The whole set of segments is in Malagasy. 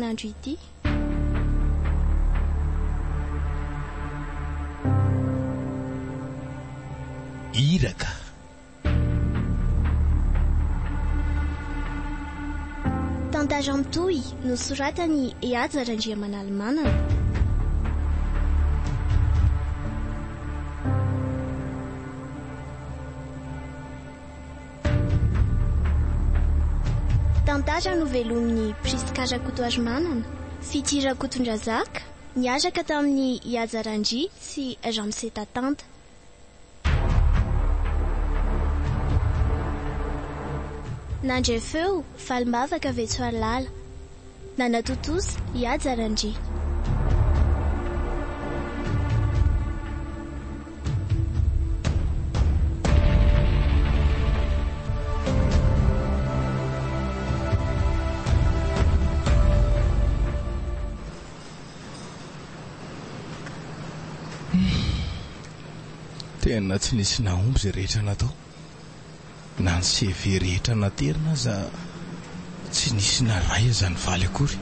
herinandro ity. HIRAKA. Tantara mitohy nosoratany Tantaran'i. Tantara novelomin'ny Priskara Kotoazmanana, Fitira Kotondrazaka, niaraka tamin'ny Tantaran'i sy Ramsetatanta. Nandray feo falimbavaka Vetsoalala, nanatotosa Tantaran'i. Tena tsy nisy nahomby zay rehetra natao. Na ny CV rehetra naterina za tsy nisy naray zany valy akory.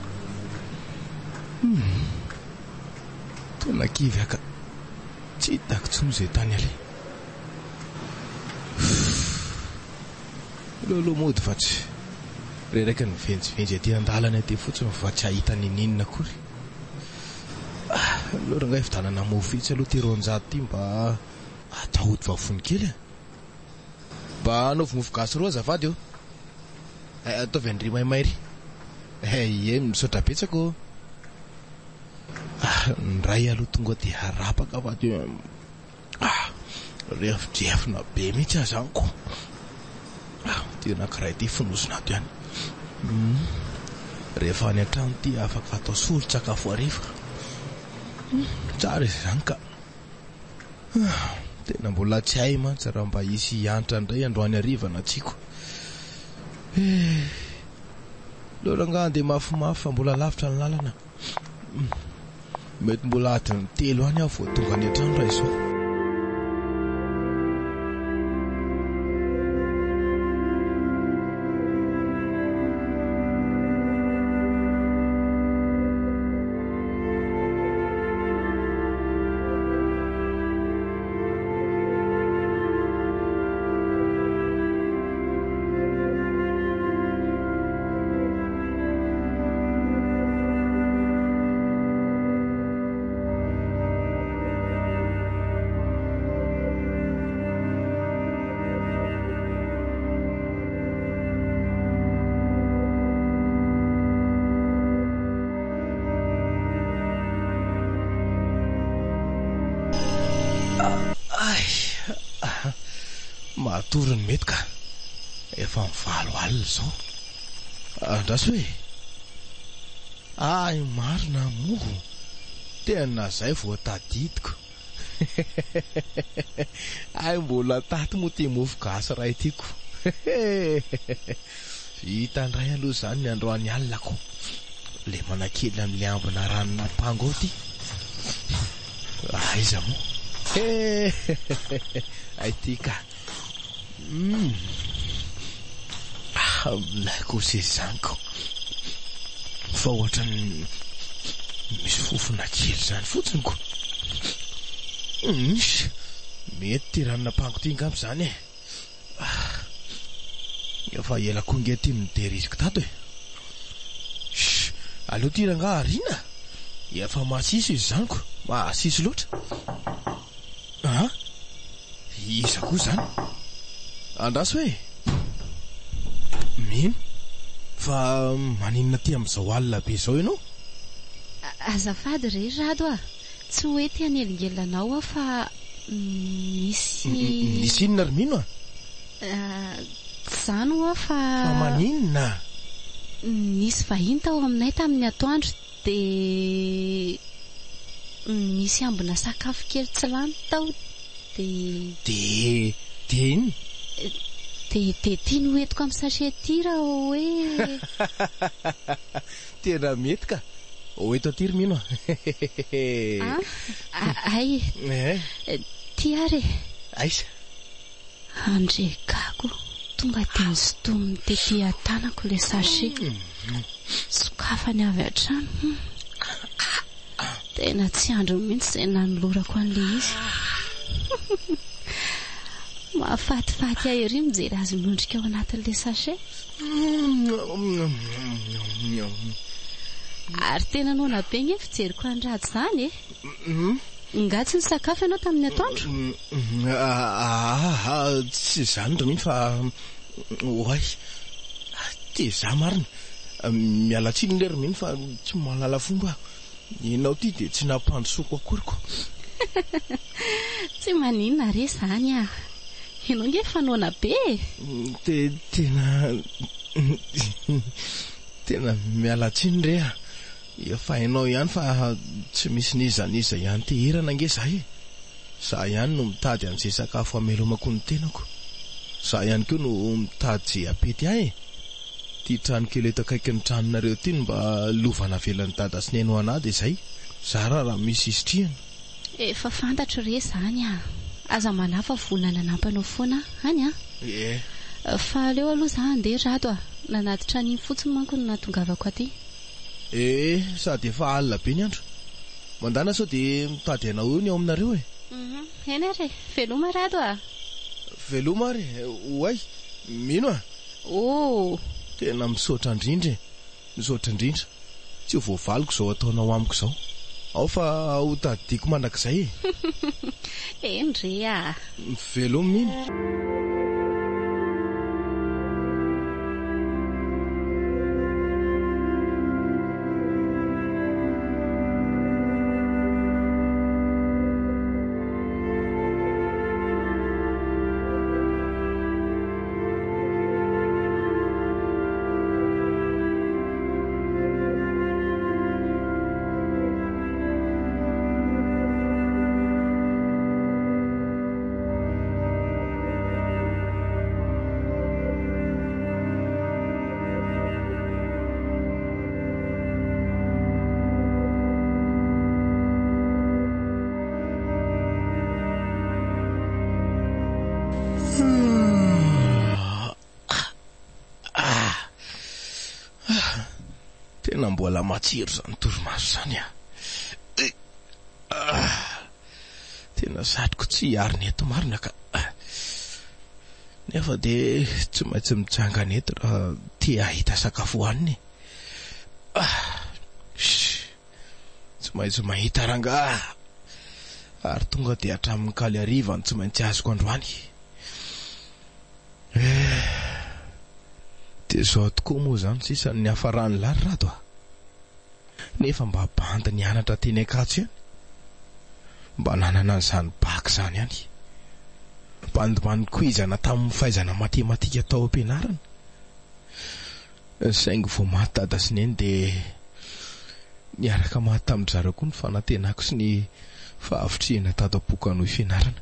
Tena kivy aka tsy hitako tsony zay tany ale. Lolo mody fa tsy reraka ny venjivenjy aty andalana aty fotsiny fa tsy ahita ninina akory. Lora ngay fidanana mofitsy aloha ty ronjato ty mba atahody vavony kely. Mba anaovy mofo gasy roa azafady eo. Ataovy andry maimairy. Ie misaotra betsaka. Indray aloha tonga dia harapaka vady eo. Revijefina be mihitsy azanko. Ty anankiray ty fonosina ato ihany. Rehefa any an-trano ty afaka fatao solon-tsakafo hariva. Tsara izany ka. Tena mbola tsy hay mantsy raha mba hisy antra indray androany hariva na tsiko. Lora nga andeha mafimafy fa mbola lavitra ny lalana. Mety mbola adiny 3 any aho vao tonga any an-trano raha izao. Matorony mety ka. Efa mivalo alina zao. Andraso hoe. Ay marina moho. Tena zay vao tadidiko. Ay mbola taty mo ty mofo gasy raha itiko. Vita indray aloha zany ny androany alinako. Le manakely amin'le ambina ranona pango ty. Aiza mo. Ay tika. Laiko se zanko. Fa ohatra misy fofona kely zany fotsiny ko. Mety ty ranona pango ty ngam zany. Efa ela konge ty mideriziko tato e. Alo ty ranga arina. Efa masiso izy zanko. Masiso loatra. Isa koa zany. Andraso hoe. Mino. Fa maninona ty am'izao alina be zao ianao? Azafady re rado a. Tsy hoe ty anelingelanao fa nisy inona ry mino a? Zany oa fa maninona? Nisy vahiny tao aminay tamin'ny atoandro de misy ambina sakafo kely tsy lany tao de iny? De tiany hoentiko amin'ny sachet ty raha hoe. Tena mety ka. Oeto aty ry mino. Ay. Ty are. Aisa. Andrekako. tonga dia misotominy tetỳ an-tanako ilay sachet. Sokafany avy hatrany. Tena tsy andro mihitsy izay nanolorako an'ilay izy. Mahafatifaty ahy ery mijery azy miondrika ao anatin'ilay sachet. Ary tena nona be ny fijeriko andrady izany e. Ngatsy ny sakafo ianao tamin'ny atoandro? Tsy izany ro mihitsy fa oay ty za marina mialatsiny lery mihitsy fa tsy mahalala fomba. Ianao ty dia tsy nampandrosoako akoriko. Tsy maninona re izany a. Ianao nge fanoana be. Tena mialatsiny re a. Efa hainao ihany fa tsy misy nizaniza ihany ty hirana nge za e. Za ihany no mitady an'izay sakafo amelomako ny tenako. Za ihany koa no mitady izay apety ahy e. Ty trano kely eto akaiky ny tranonareo ty mba lovana velan'ny dada sy neno anahy dia izay. Za raha misy isitriana. Efa fantatro re izany a. Aza manafa vola nanampanao foana any a. Fa aleo aloha za andeha rado a. Nanatitra ny fotsiny manko no natongavako aty. Sady efa alina be ny andro. Mandana sao dia mitady anao eo ny ao aminareo e. Eny re, veloma rado a. Veloma re, oay, mino a. Tena misaotra indrindra. Misaotra indrindra. Tsy ho voavaliko izao ataonao amiko izao. Ao fa ho tadiako mandrakizay e. Eny re a. Veloma mino. Tena mbola matsiro zany torimaso zany a. Tena satroko tsy hiarina eto marina ka. Nefa dia tsy maintsy mitsangana eto raha tia hahita sakafo hohaniny. Tsy maintsy mahita rangahy. Ary tonga dia hatramin'ny kaly hariva ny tsy maintsy azoko androany. Dia izao tokoa moa izany sisa ny hafarany larirato a. Nefa mba bandy ny anatra teny Ankatso ihany. Mba nanana an'izany baky izany ihany. Bandy koizana tamin'ny fahaizana matematika tao am-pianarana. Saingy vao maty dada sy neny dia niaraka maty tamin'ny zareo koa ny fanantenako sy ny fahavitrihana tato am-pokanohy fianarana.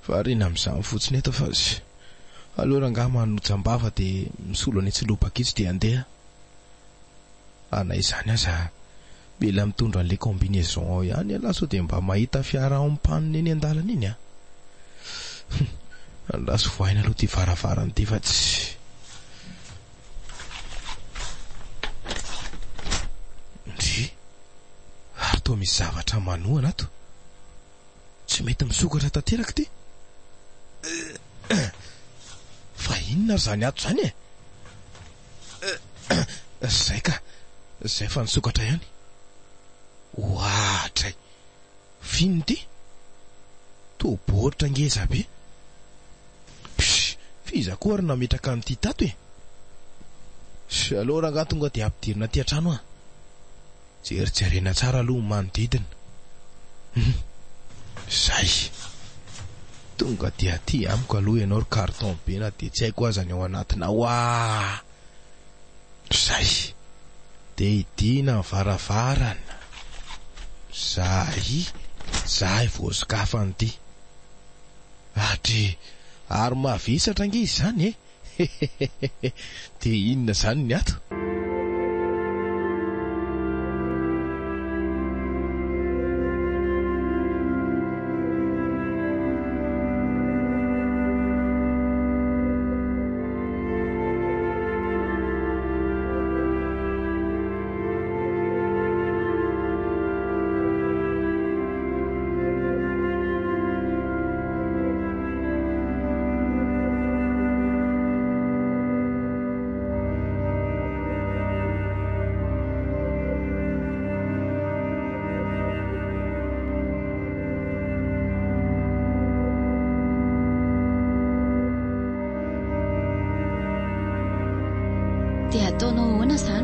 Fa rina amin'izany fotsiny eto fa aleo rangahy manojam-bava dia misolo any Tsilopaka itsy dia andeha. Anay izany aza mila mitondra an'ilay combinaison ao ihany alahy sao dia mba mahita fiara ao ampanina eny an-dalana eny a. Andaso voaina aloha ty varavarana ty fa tsy. Ary toa misy zavatra manoana ato. Tsy mety misokatra tanteraka ty. Fa inona zany ato zany e? Zay ka. Zay fa nisokatra ihany. Ohatray. Vino ty. To boaritra ngeza be. Fiza koa ary nametraka an'ity tato e. Aleo rangahy tonga dia ampidirina ty an-trano a. Jerijerena tsara aloha manodidina. Zay. Tonga dia ty amiko aloha ianao ry carton be na dia tsy haiko aza ny ao anatina. Zay. Dia idina varavarana. Zay voasokafany ty. Ary mahavisatra nge izany e. Dia inona zany ny ato?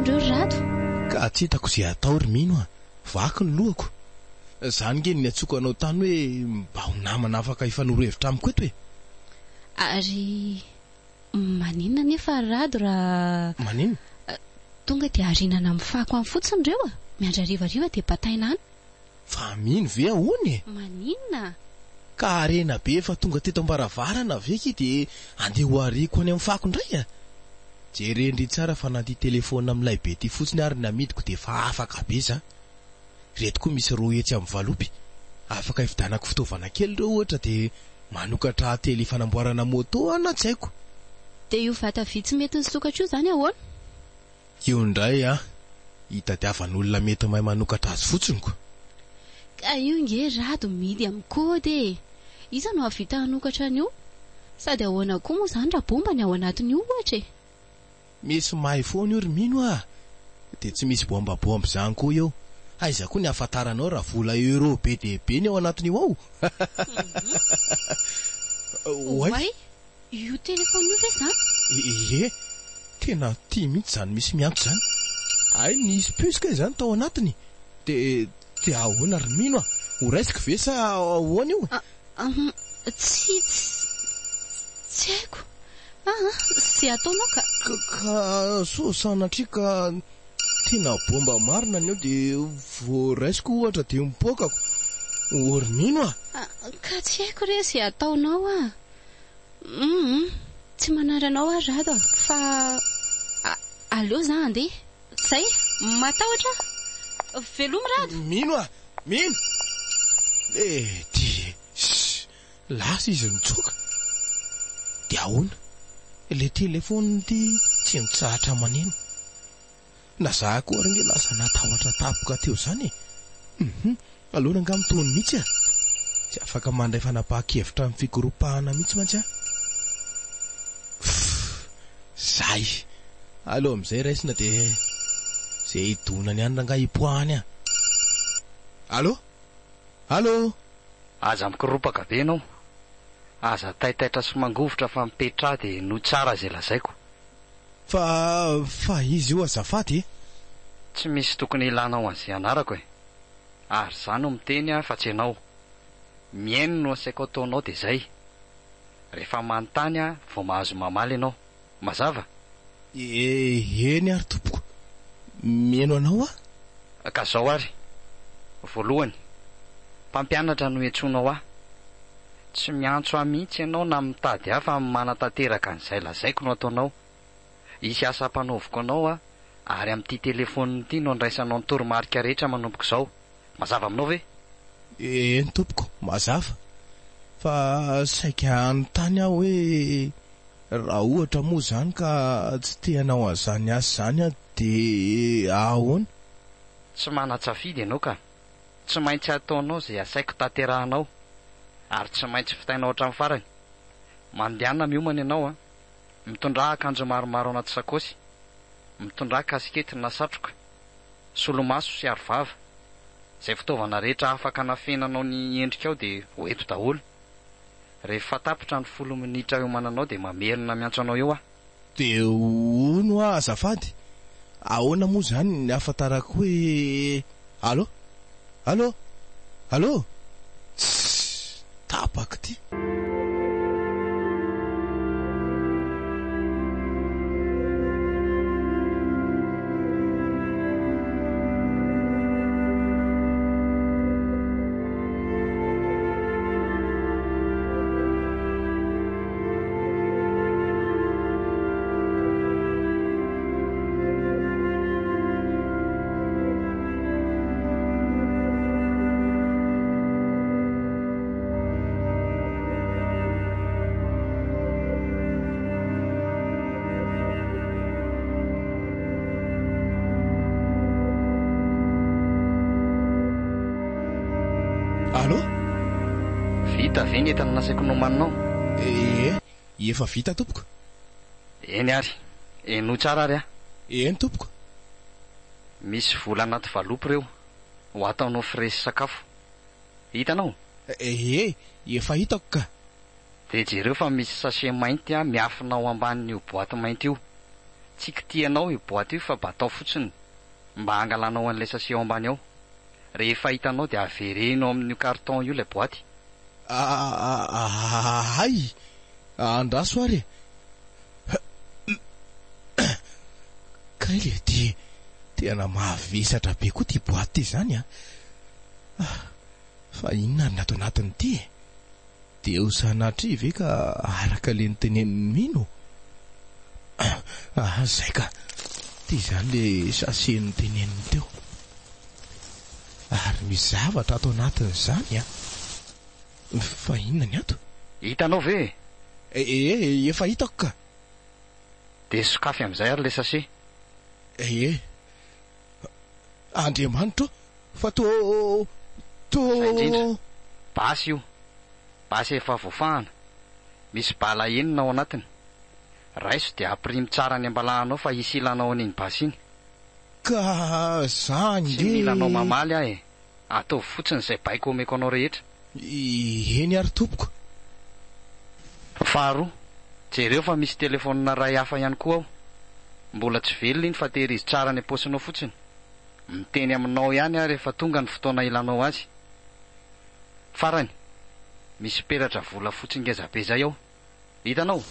amindreo rato. Ka tsy hitako izay atao ry mino a, vaky ny lohako. Zany nge ny atsoko anao tany hoe mba ho namana afaka hifanorohevitra amiko eto e. Ary maninona nefa rado raha Maninona? Tonga dia arinana amin'ny fako amin'ny fotsiny reo a, miandra rivariva dia bataina any. Fa mino ve ahony e? Maninona? Ka arena be fa tonga teto ambaravarana veky dia andeha ho ariko any amin'ny fako indray a. Jerendry tsara fa nanty telefona amin'ilay be ty fotsiny ary namidiko dia fa afaka be za. Reto koa misy roa etsy amin'ny valopy. Afaka hividanako fitaovana kely reo ohatra dia manokatra tely fanamboarana moto ana tsy haiko. Dia io vata vitsy mety ny sokatra io zany ahoana? Io indray a, hitadiavan'olona mety mahay manokatra azy fotsiny ko. Ka io nge rado midy amin'ny kody. Iza no havita hanokatra an'io? Sady ahoana koa moa zany raha bomba ny ao anatin'io ohatra e. Misy mahay foana io ry mino a. Dia tsy misy bombabomba zany koa eo. Aiza koa ny afantaranao raha vola euro be dia be ny ao anatin'io ao. Oay, io telefona io ve zany? Tena tia mihitsy zany misy miantso zany. Ay, nisy puska zany tao anatiny. Dia ahoana ry mino a? Ho raisiko ve sa ahoana io? Tsy haiko. Sy ataonao ka so sanatrika tena bomba marina ny eo dia vo raisiko ohatra dia mipokako. Ry mino a? Ka tsy haiko re sy ataonao a. Tsy manaranao a rado fa aleo za andeha. Zay, matahotra. Veloma rado. Mino a, mino. Lasa izy mitsoka. Dia ahoana? Le telefona ty tsy mitsahatra maneno. Na za koa ringe lasa natahotra tapaka teo zany e. Alona nga mitony mihitsy a. Tsy afaka mandray fanapahan-kevitra amin'ny fikoropahana mihitsy mantsy a. Zay. Aleo amin'izay raisina dia zay hidonany any ranga hipoahany a. Allo? Aza mikoropaka be ianao. Aza taitaitra sy mangovotra fa mipetra dia no tsara zay lazaiko. Fa izy io azafady e? Tsy misy tokony ilanao an'izay anarako e. Ary zany no miteny a fa tsy ianao. Miaino no asaiko ataonao dia zay. Rehefa manontany a vao mahazo mamaly ianao. Mazava? Eny ary tompoko. Miaino anao a? Ka zao ary. Voalohany, mpampianatra no iantsoanao aho. Tsy miantso ahy mihitsy ianao na mitady hafa manatanteraka an'izay lazaiko no ataonao. Isy asa mpanovoko anao a, ary amin'ity telefona ity no andraisanao ny toromarika rehetra manomboko izao. Mazava aminao ve? Eny tompoko, mazava. Fa saika anontany aho hoe raha ohatra moa zany ka tsy teanao an'izany asa zany a dia ahoana? Tsy manan-tsafidy ianao ka. Tsy maintsy ataonao izay asaiko tanterahanao. Ary tsy maintsy fitainao hatramin'ny farany. Mandehanana miomana ianao a. Mitondrà akanjo maromaro anaty sakosy. Mitondrà kasikety na satroka, solomaso sy arovava. Izay fitaovana rehetra afaka anafenanao ny endrika ao dia ho eto daholo. Rehefa tapitra ny 10 minitra iomananao dia mamerina miantso anao eo a. Dia ono a azafady. Ahoana moa zany ny afantarako hoe Allo? Tapaka ty. Vita ve ny entana nasaiko nomaninao? Efa vita tompoko. Eny ary, eno tsara ary a. Eny tompoko. Misy vola anaty valopy reo, ho ataonao fresy sakafo. Hitanao? Efa hitako ka. Dia jereo fa misy sachet mainty a miafinao ambanin'io boaty mainty io. tsy kitianao io boaty io fa mba atao fotsiny mba hangalanao an'ilay sase ao ambany ao. Rehefa hitanao dia averenao amin'io carton io ilay boaty. Hay andraso ary kaile ty tena mahavisatra be koa ty boaty ty zany fa inona ny atao anatiny ty de ho sanatry ve ka araka le niteneniny mino zay ka ty zany le sase niteneniny teo ary misy zavatra atao anatiny zany fa inona ny ato? Hitanao ve? Efa hitako ka. De sokafy am'izay ary le sase. Andriamanitra fa zay indrindra basy io, basy efa voafahana, misy bala enina ao anatiny. Raiso dia aprimy tsara ny ambalahanao fa hisy ilanao an'iny basy iny. Ka zany tsy milanao mamaly ataovy fotsiny izay baiko omeko anao rehetra. Eny ary tompoko. Faharoa, jereo fa misy telefonina ray hafa ihany koa ao. Mbola tsy velona iny fa tehirizy tsara ny aposinao fotsiny. Miteny aminao ihany rehefa tonga ny fotoana ilanao azy. Farany, misy peratra vola fotsy ngezabe zay ao. Hitanao?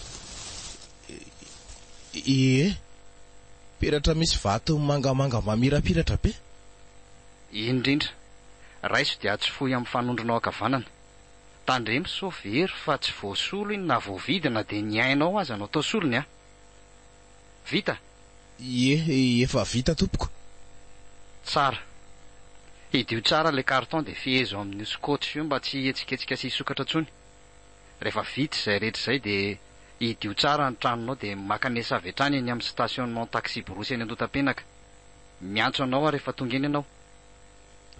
Peratra misy vato mangamanga mamirapiratra be. Indrindra. Raiso dia tsy fohy amin'ny fanondronao ankavanana. Tandremo so very fa tsy voasolo iny na voavidina de ny ainao aza no atao solony Vita? Efa vita tompoko. Tsara. Hidio tsara le carton de fiezo amin'ny scotch io mba tsy hietsiketsika sy sokatra tsony. Rehefa vita izay rehetra izay de hidio tsara ny tranonao de makanesa avy hatrany eny amin'ny stationnement taxi borosy eny Andotapenaka. Miantso anao rehefa tonga eny ianao.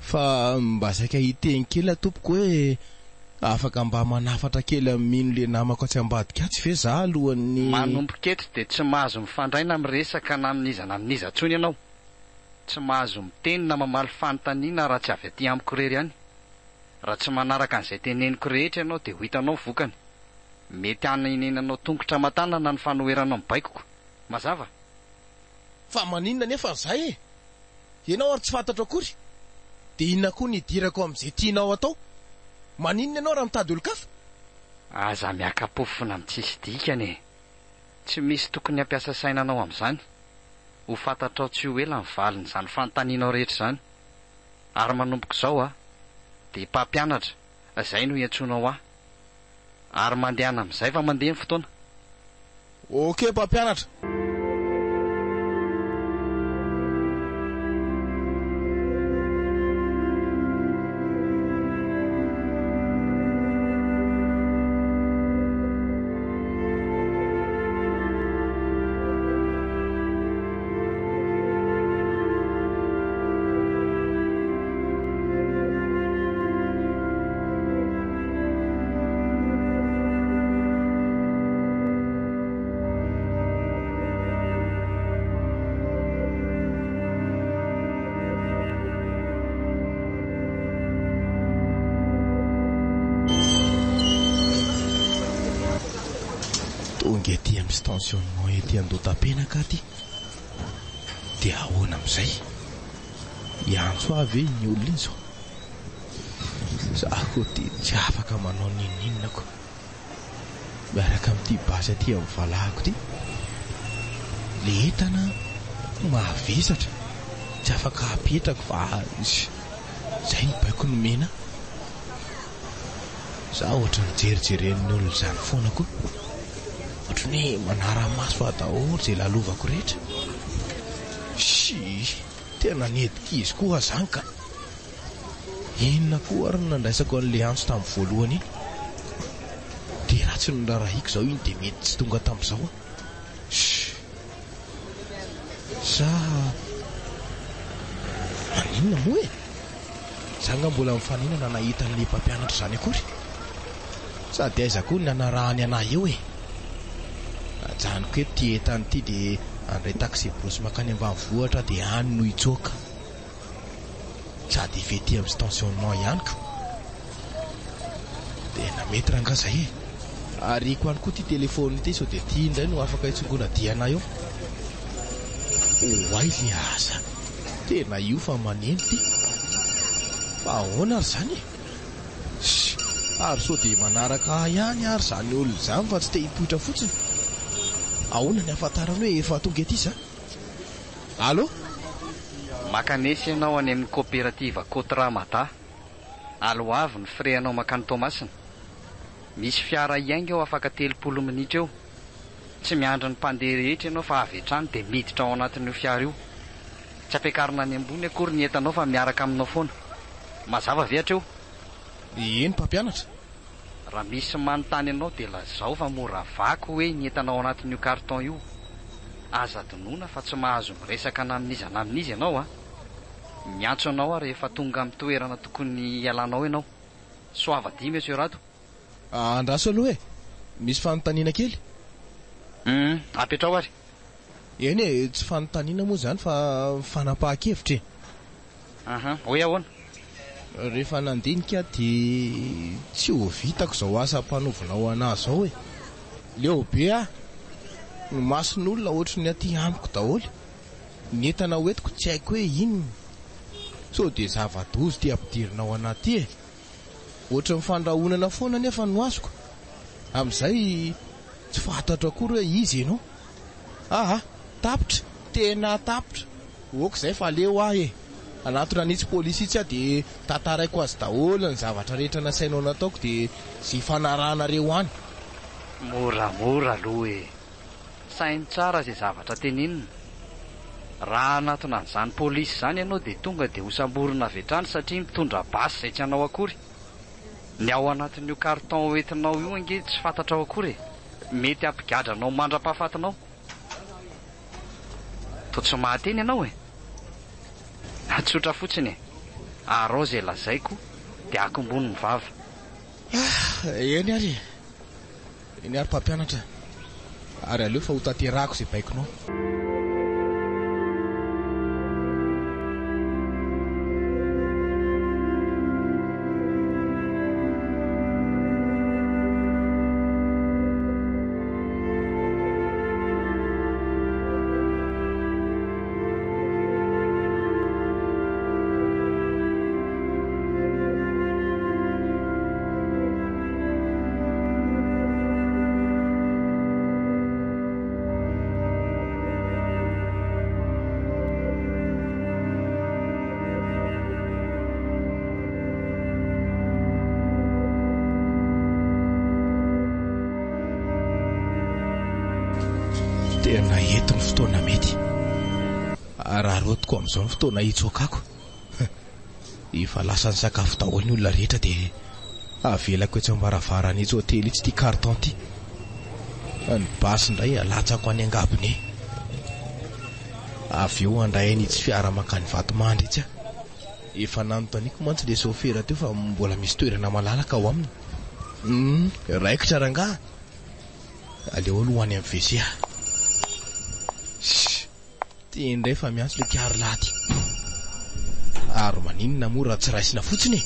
Fa mba saika hiteny kely tompoko hoe afaka mba manafatra kely amino le namako tsy ambadika tsy ve za alohan'ny manompo-ketry de tsy mahazo mifandraina miresaka na amin'izana amin'iza tsony ianao. Tsy mahazo miteny na mamaly fanontaniana raha tsy avy aty amiko rery ihany. Raha tsy manaraka an'izay teneniko rehetra ianao de ho hitanao vokany. Mety hanenenanao tongotra matanana ny fanoheranao mibaikoko. Mazava? Fa maninona nefa zay ianao ary tsy fantatra akory. De inona koa ny idirako am'izay tianao atao? Maninona ianao raha mitady olo-kafa? Aza miakapofona amin'tsisy dikany. Tsy misy tokony hampiasa sainanao amin'izany. Ho fantatrao tsy ho ela ny valiny izany fanontanianao rehetra izany. Ary manompoko izao de mpampianatra, izay no iantsonao ary mandehana amin'izay fa mandeha ny fotoana. Okey, mpampianatra. Tonga ety amin'ny stationnement ety Andotapenaka aty. Dia ahoana amin'izay? Iantso avy ny olona iny zao. Zaho koa tsy afaka manao ninina koa. Miaraka amin'ity basy aty amin'ny valahako ty. Le entana mahavisatra. Tsy afaka apetrako fa zay ny baiko no mena. Zaho ohatra ny jerijeren'ny olona izany foana koa. Ohatrany manara-maso fa daholo izay lalovako rehetra. Tena nedikizy koa zany ka. Inona koa ary nandraisako an'le antso tamin'ny voalohany iny. De raha tsy nondrarahiko zao iny de mety tsy tonga tamin'izao. Sa maninona moa Za nga mbola mifaninana nahita an'le mpampianatra zany akory. Sady aiza koa ny nanarahany anahy eo ajaniko eto ty entany ty de andray taxi brosy makany ambanivohitra de any no itsoaka. Sady vety amin'ny stationnement ihany ko. De namety ranga zay Ariko any koa ty telefony ty so de ty indray no afaka itsongona diana eo. Oay le aza. Tena io fa maneno ty. Fa ahoana ary zany? Ary so dia manaraka ihany ary zany olona izany fa tsy te hipoitra fotsiny. Ahoana ny ahafantarana hoe efa tonga ety izy? Allô? Makanesy ianao any amin'ny coopérative Kotramata. Alo avy ny freanao makany Tomasina. Misy fiara iainga eo afaka 30 minitra eo. Tsy miandry ny mpandeha rehetra ianao fa avy hatrany dia miditra ao anatin'io fiara io. Tsy ampiakarina any ambony akory ny entanao fa miaraka aminao foana. Mazava ve hatreo? Eny mpampianatra. Raha misy manontany anao dia lazao fa mora vaky hoe ny entanao anatin'io carton io. Aza donoina fa tsy mahazo miresaka na amin'izy na amin'izy ianao miantso anao rehefa tonga amin'ny toerana tokony ialanao ianao. Soava dia monsieur Rato. Andraso aloha misy fanontaniana kely. Apetrao ary. Eny tsy fanontaniana moa zany fa fanapahan-kevitra. Hoe ahoana? Rehefa nandinika dia tsy ho vitako izao asa mpanovinao anazy zao leo be ny mason'olona ohatry ny aty amiko daholo. Ny entana hoentiko tsy haiko hoe inona. So dia zava-dozy ty ampidirinao anaty ohatry mifandrahonana foana nefa no azoko. Amin'izay tsy fantatra akory hoe izy ianao. Tapitra, tena tapitra. Oka izay fa leo anatona nitsy polisy itsy dia tantaraiko azy daholo ny zavatra rehetra nasainao nataoko dia sy fanarahanareo any. Moramora aloha sainy tsara izay zavatra tenenina. Raha anatona an'izany polisy izany ianao dia tonga dia hosamborona vetrany satria mitondra basy izay tsy hanao akory. Ny ao anatin'io carton hoentinao io ange tsy fantatrao akory. Mety ampigadranao mandra-pahafatinao. Totsy mahateny ianao Atsotra fotsiny arao izay lazaiko dia akombony ny vava. Eny ary mpampianatra. Ary aleo fa ho tanterahako izay baikonao. Tena ento ny fotoana mety. Raha rotiko amin'izao ny fotoana hitsokako. Efa lasa ny sakafo daholo ny olona rehetra dia avelako etsy ambaravarana itsy hotely itsy ty carton ty. Ny basy indray alatsako any angabony. Avy eo andray an'itsy fiara makany Vatomandry itsy. Efa nanontaniako mantsy le sofera teo fa mbola misy toerana malalaka ao aminy. Raikitra rangaha. Aleo aloha any amin'ny WC. Ty indray fa miantso le kiaro laty. Ary maninona moa raha tsy raisina fotsiny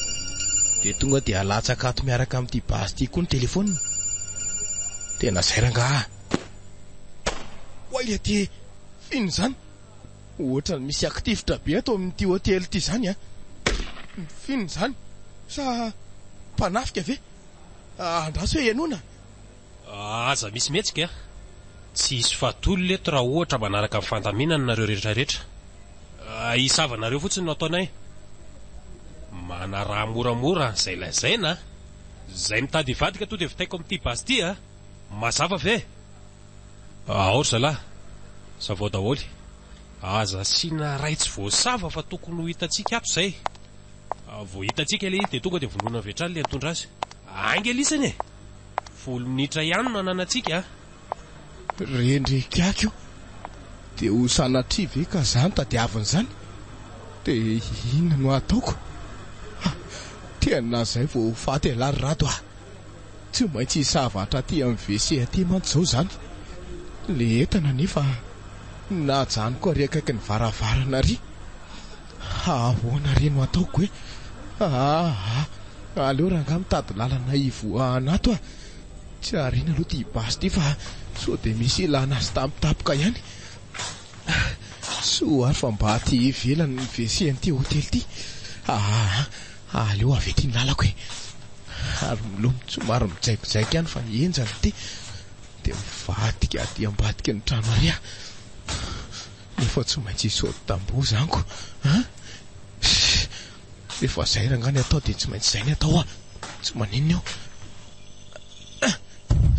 dia tonga dia alatsaka ato miaraka amin'ity basy ty koa ny telefonina. Tena zay rangaha. Oay aty fino zany. Ohatra misy aktivitra be ato amin'ity hotely ty zany fino zany. Sa mpanafika ve? Andraso hoe ianona. Aza misy mihetsika tsy hisy fatolo leto raha ohatra manaraka amin'ny fandaminana nareo rehetrarehetra. Hisavanareo fotsiny no ataonay. Mana raha moramora izay lazaina. Izay mitady hivadika to dia vitaiko amin'ity basy ty mazava ve? Aory zalahy. Savao daholo. Aza sina ray tsy voasava fa tokony ho hitantsika ato izay. Vao hitantsika ilay izy dia tonga dia vonona vetrany ilay mitondra azy. Angelisany 10 minitra ihany no ananantsika. Rendrikako dia ho sanatria ve ka zany tadiaviny zany dia inona no ataoko? Tena izay vao faty alary rato tsy maintsy hisavatra aty amin'ny WC aty mantsy izao zany. Le entana nefa najanoko ary akaiky ny varavarana ry. Ahoana ry no ataoko aleo rangaha mitady lalana ivoahana ato tsy ariana aloha ty basy ty fa so dia misy ilana azy tampitapika ihany. soary fa mba ty ivelany vesian'ity hotely ty. Aleo avy ety ny lalako e. Ary milomo somary mijaikojaika ihany fa enjany ty dia mivadika aty ambadika ny trano ary aho. Nefa tsy maintsy isody tamboho zaniko. Rehefa zay rangany atao dia tsy maintsy zay ny atao tsy maninona eo.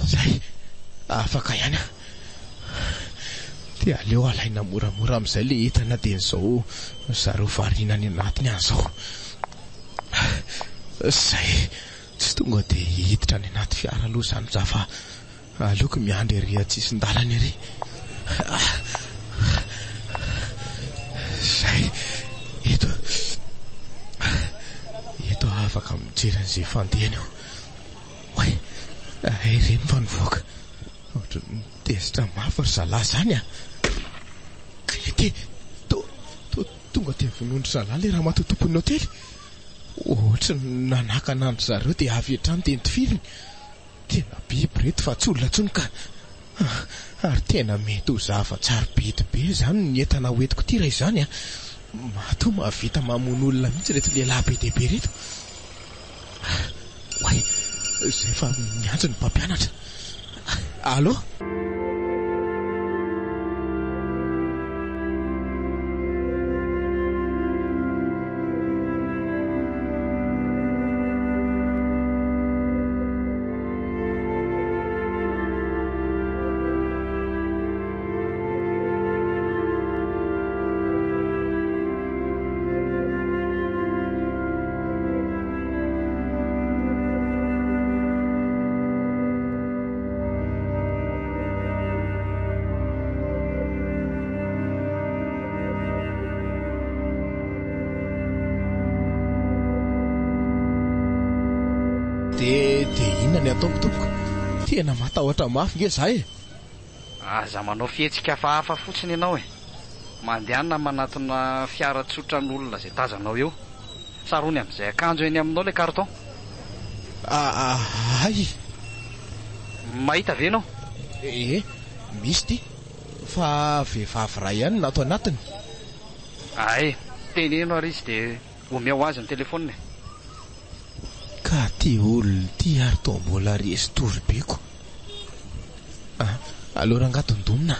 Zay afaka ihany aho. Dia aleo alaina moramora amin'izay le entana dia n'izao zareo variana ny anatiny an'izao. Zay tsy tonga dia hiditra ny anaty fiara aloha zany za fa aleoko miandry ery atsisin-dalana ery. Zay eto afaka mijery an'izay fandehany eo. Oay, ireny fa nivoaka ohatra ny tezitra mafy ry zalahy zany a. Ety tonga dia vonondry zalahy le raha matotompony hotely. Ohatra ny nanaka anandro zareo dia avy etrany tentifiviny. Tena biby reto fa tsy olona tsony ka. Ary tena mety ho zava-tsary bedibe zany ny entana hoentiko ty raha izany a. Mato mahavita mamono olona mihitsy reto lehilahy be dehibe reto. Oay, zay fa miantso ny mpampianatra. Allo? Dia inona ny ataoko tompoko? Tena matahotra mafy nge zahay. Aza manao fihetsika hafahafa fotsiny ianao e. Mandehanana manatona fiara tsotra n'olona izay tazanao eo. Sarony amin'izay akanjo eny aminao le carton. Ay. Mahita ve ianao? Misy ty. Fa vehivavy ray ihany nato anatiny. Ay, teneno ary izy dia omeo ho azy ny telefoniny. Ka ty olona ty ary toa mbola resy toribeko. Aleo rangaton-domina.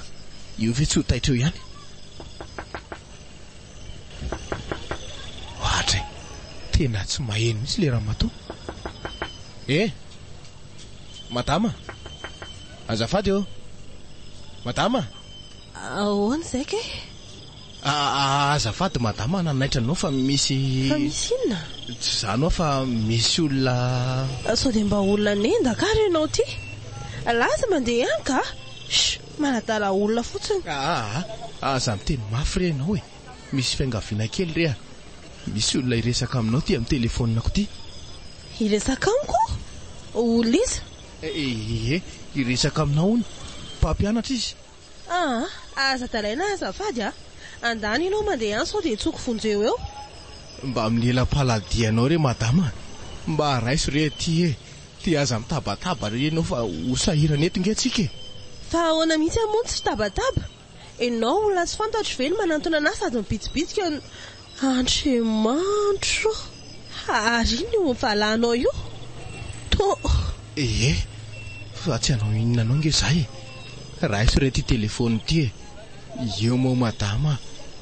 Io ve tsy ho taitra eo ihany? Ohatra tena tsy maheno mihitsy le raha matoa. Madama? Azafady eo. Madama? Ahoana izay ke? Azafady madama, nanaitra anao fa misy... Fa misy inona? Tsy zany ao fa misy olona... Sao dia mba olona nenda ka ry ianao ty? Laza mandeha ihany ka? Manadala olona fotsiny. Aza miteny mafy re ianao e. Misy fiangaviana kely re a. Misy olona iresaka aminao ty amin'ny telefonina ty. Iresaka amiko? Olona iza? Iresaka aminao ony. Mpampianatra izy. Aza talaina azafady a. Andany ianao mandeha any sao dia tsoko fonjeo eo. Mba milela-paladianao re madama. Mba raiso re ty e. Ty aza mitabataba re ianao fa hosahirana eto nge tsika e. Fa ahoana mihitsy amontsy tsy tabataba. Ianao olona tsy fantatro ve ny manantona anahy sady mibitsibitsika ny Andriamanitra. Ary ino valanao io? Fa tsy anao inona anao nge zahay. Raiso re ty telefony ty e. Eo moa madama.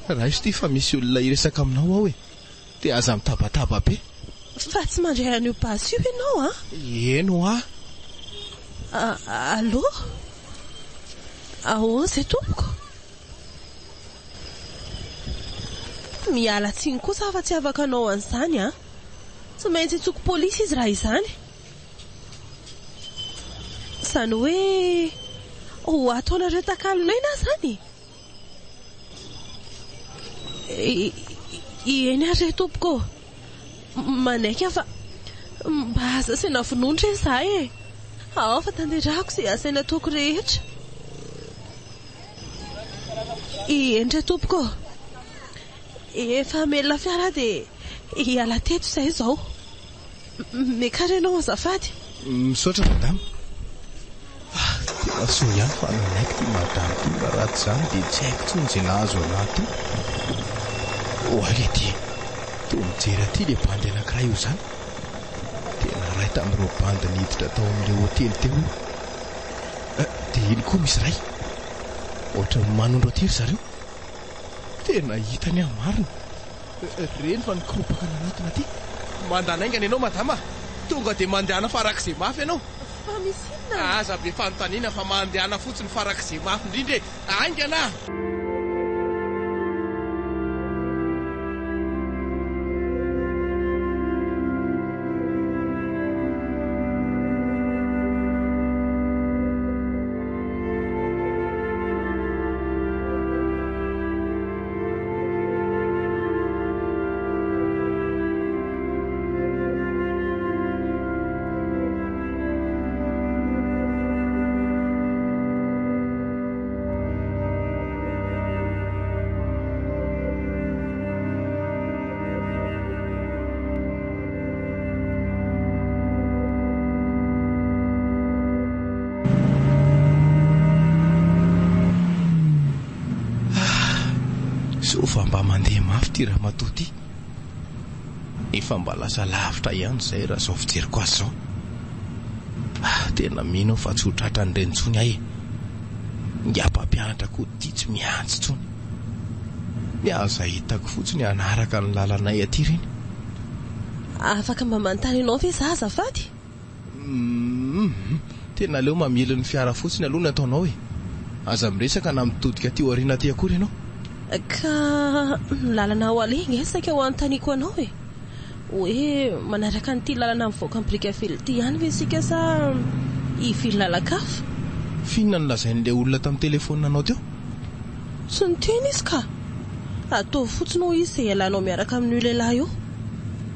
Raiso ty fa misy olona iresaka aminao ao e. Dia aza mitabataba be. Fa tsy mandray an'io pasio ianao Eno a. Allô? Ahoana izay tompoko? Miala tsiny kosa fa tsy afaka anao an'izany a. Tsy maintsy tsoko polisy izy raha izany. Zany hoe ho ataonareo takalonay na zany? Eny ary tompoko. Manaika fa mba aza saina vonondra izahay e. Ao fa tanterahako izay asaina ataoko rehetra. Endra tompoko. Efa melona fiara dia hiala teto izay izao. Mekarenao azafady. Misaotra madama. So ihany fa nanaiky ty madamo ty mba ratsy zany dia tsy haiko tsony izay nahazo anaty oale ty to mijery aty le bandy anankiray io zany tena ray tamin'ireo bandy niditra tao amin'ilay hotely teo io dia iny koa misy ray ohatra manondro aty ry zareo tena hitany aho marina reny fa nikropaka nanatona aty mandanaingana ianao madama tonga dia mandehana farak'izay mafy ianao fa misy inona aza be fanontaniana fa mandehana fotsiny farak'izay mafy indrindra aingana fa mba mandeha mafy ty raha matoa ty efa mba lasa lavitra ihany zay raha zao fijeriko azy zao tena mino fa tsy ho tratra ny renitsony ahy ngiapa-pianatra koa ty tsy miantsy tsony ny aza hitako fotsiny hanaraka ny lalanay aty reny afaka mba manontany ianao ve za azafady tena leo mamily ny fiara fotsiny aloha ny ataonao aza miresaka na mitodika ty aoriana aty akory ianao ka lalana ho alegna saika ho anontaniako anao hoe manaraka n'ity lalana mivoaka amin'ny brikavely ty ihany ve sika sa ivily lalakafa finona ny lazain'ilay olona tamin'ny telefônina anao teo tsy niteny izy ka atao fotsiny ho izy izay alanao miaraka amin'io lehilahy io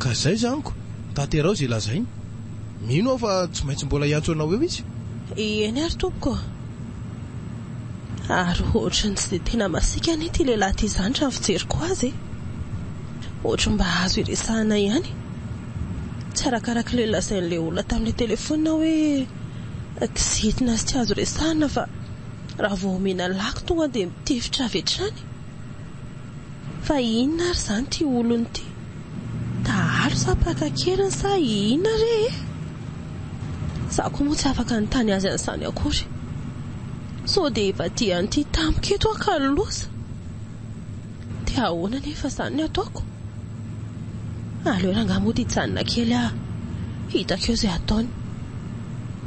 ka zay zaniko tanterao izay lazainy mino aho fa tsy maintsy mbola hiantso anao eo izy eny ary tompoko ary ohatra ny tsy dia tena masika ny ty lehilahy ty izany raha fijeriko azy ohatra mba azo iresahana ihany tsy arakaraka ilay lazain'ilay olona tamin'ilay telefônina hoe kizitina sy tsy azo resahana fa raha vao omena lako tonga dia mitevitra avy hatrany fa inona ary izany ty olony ty dahalo sa pakakeliny sa inona re za koa moa tsy afaka nytany azy an'izany akory so dia efa dia n'ity tamiketo akalosa dia ahoana nefa izany ny ataoko aleo rangaha ty hijanona kely hitako eo izay ataony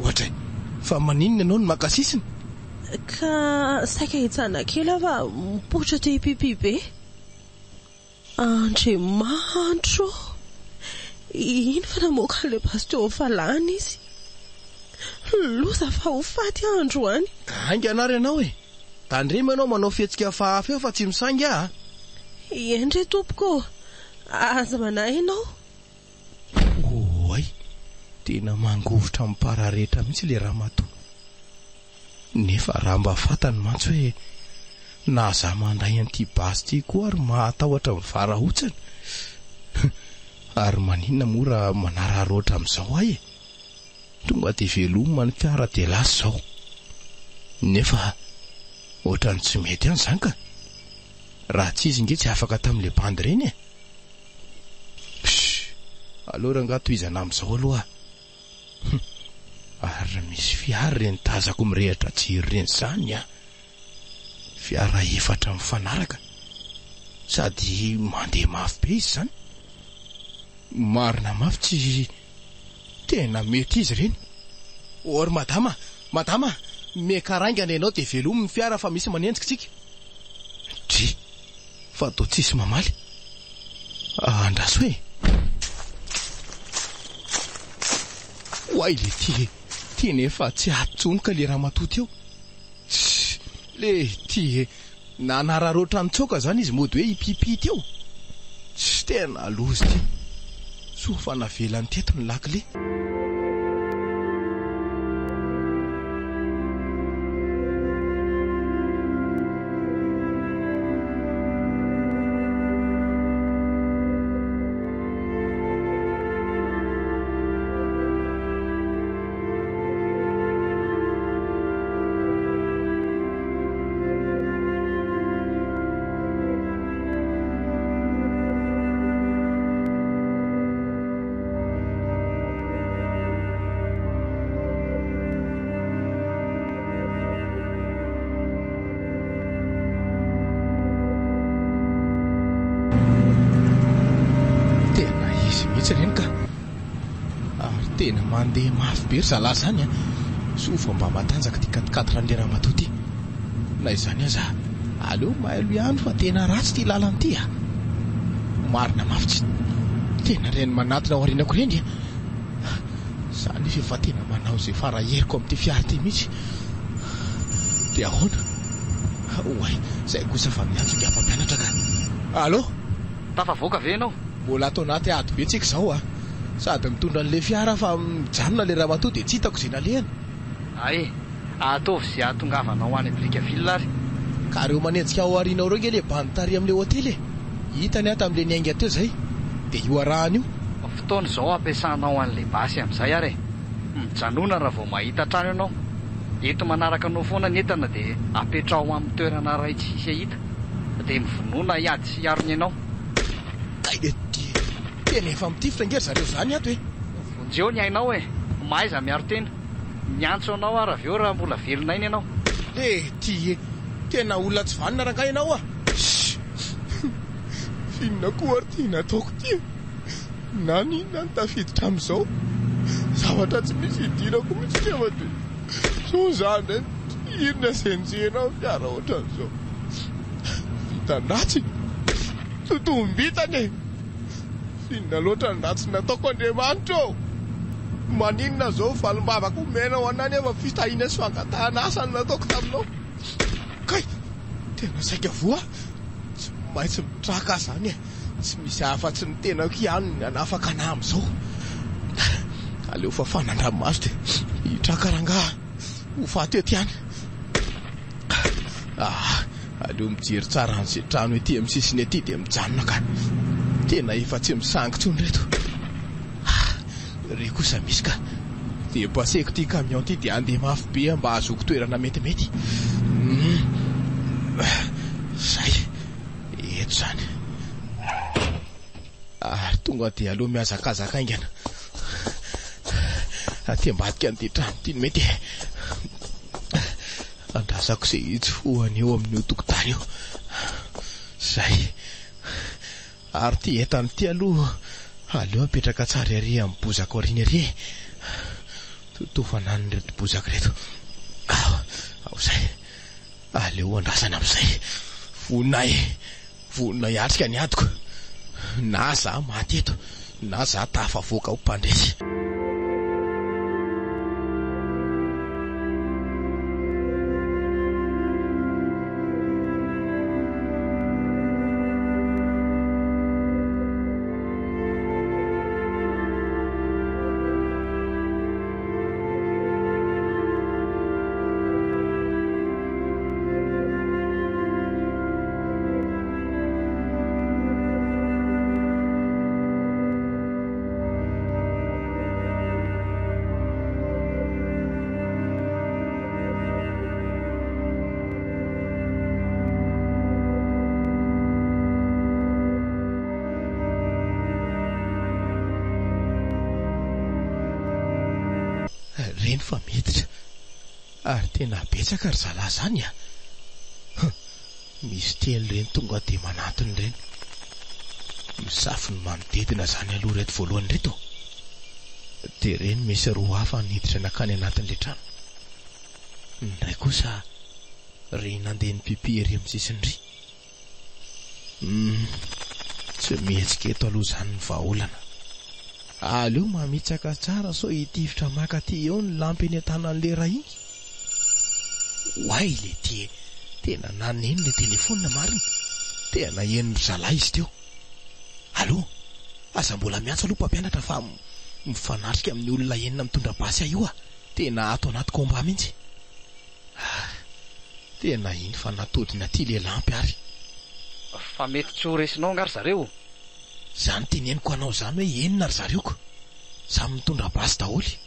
ohatra fa maninona ianao ny makasisiny ka saika hijanona kely fa mipoitra te hipipi be Andriamanitro ino fa namoaka an'ilay pasteur falana izy loza fa ho faty andro any ainga anary ianao tandrema ianao manao fihetsika fahafa eo fa tsy misangy endre tompoko aza manahy ianao oay tena mangovotra mipararehetra mihitsy le raha matoa nefa raha mba fatany mantsy hoe na za mandray an'ity basy ty koa ary mahatahotra mivarahotsany ary maninona moa raha manararoatra amin'izao ahy tonga dia veloma ny fiara dia lasy zao nefa ohatrany tsy mety any zany ka raha tsy izy nge tsy afaka tamin'ilay bandy reny aloha raha ngatohizana amin'izao aloha ary misy fiara reny tazako mirehatra jiro reny zany fiara efatra mifanaraka sady mandeha mafy be izy zany marina mafy tsy tena mety izy reny or madama mekaraingana ianao dia velomy ny fiara fa misy manenjikitsika dry fa atao tsisy mamaly andraso oay le ty nefa tsy atsonoka le raha matoty eo le ty nanararoatra nitsoka zany izy mody hoe hipipity eo tsy tena lozy ty so fa navelany teto ny lakile tena mandeha mafy be ry zalahy zany a. Sofa mba matanjaka ty 4x4 ran'le ramatoa ty. Na izany aza aleo mailo ihany fa tena ratsy ty lalany ty a. Marina mafy tsy tena reny manatona ao aorianako reny a. Zany efa tena manao zay faraheriko amin'ity fiara ty mihitsy. Dia ahoana? Oay, zay kosa fa miantso ny mpampianatra ka. Allô? Tafavoaka ve ianao? Mbola atao anaty ady be tsika zao a. Sady mitondra an'le fiara fa mijanona le ramatoa dia tsy hitako izay nalehany. Ay, ataovy izay ahatongavanao ho any Brickaville ary. Ka reo manenjika ao aoriana reo le banditary amin'le hotely. Hitany ato amin'le niainga teo zay. Dia io arahany io. Fotoana izao ampiasanao an'le basy amin'izay ary. Mijanona raha vao mahita trano ianao. Eto manaraka anao foana ny entana dia apetrao amin'ny toerana iray tsy hisy ahita. Dia mivonoana hiady sy hiarona ianao. Tena efa mitifitra ngery zareo zany ato e. Vonjeo ny ainao e. Maiza miaro tena. Miantso anao ary avy eo raha mbola velona iny ianao. Ty tena olona tsy vanina rangahy ianao a. Finona koa ary ty nataoko ty. Na ninona ny tafiditra amin'izao. Zavatra tsy misy idirako mihitsy nefa dia so zany irina senjena fiara ohatran'izao. Vitan-dratsy. Totombitany e. Finona loatra ny ratsy nataoko Andriamanitra ao. Maninona zao valimbavako mena ho anany efa fitahiana sy fangatahana asa ny nataoko taminao. Kay, tena saika voa. Tsy maintsy mitraka zany e. Tsy misy afa-tsy ny tenako ihany ny anafaka ana amin'izao. Aleo fa fanandramaso dia hitraka rangahy ho faty ety ihany. Aleo mijery tsara an'izay trano ety amin'ny sisiny ety dia mijanona ka. Tena efa tsy misangotsony reto. Ry kosa misy ka. Dia paseko ty camion ty dia andeha mafy be mba azoko toerana metimety. Zay. Eto zany. Tonga dia aloha miazakazaka aingana. Aty ambadika an'ity trano ty mety. Andrasako izay hitsofohany eo amin'io tokotany io. Zay. Ary ty entany ty aloha aleo apetraka tsara ery amin'ny bozaka aoriana ery. Totofanany reto bozaka reto. Ao zay. Aleo andrasana amin'izay. Vonona hiatrika ny adiko. Na za maty eto, na za tafavoaka ho mpandresy. Reny fa miditra. Ary tena betsaka ry zalahy zany a. Misy telo reny tonga dia manatony reny. Misafy ny manodidina zany aloha reto voalohany reto. Dia reny misy roa hafa niditra nakany anatin'le trano. Indray kosa ry nandeha ny pipi ery amin'ny sisiny ry. Tsy mihetsika eto aloha zany ny vahaolana. Aleo mamitsaka tsara so hitifitra maka ty eo ny lampy eny an-tanan'le raha iny. Oay le ty tena naneny le telefona marina. Tena eny zalahy izy teo. Allo, aza mbola miantso aloha mpampianatra fa mifanatrika amin'ny olona enina mitondra basy io a. Tena ato anaty komba mihitsy. Tena iny fa natodina ty le lampy ary. Fa mety tsy ho resinao angary zareo. Zany teneniko anao zany hoe enina ry zareoko. Samy mitondra basy daholy.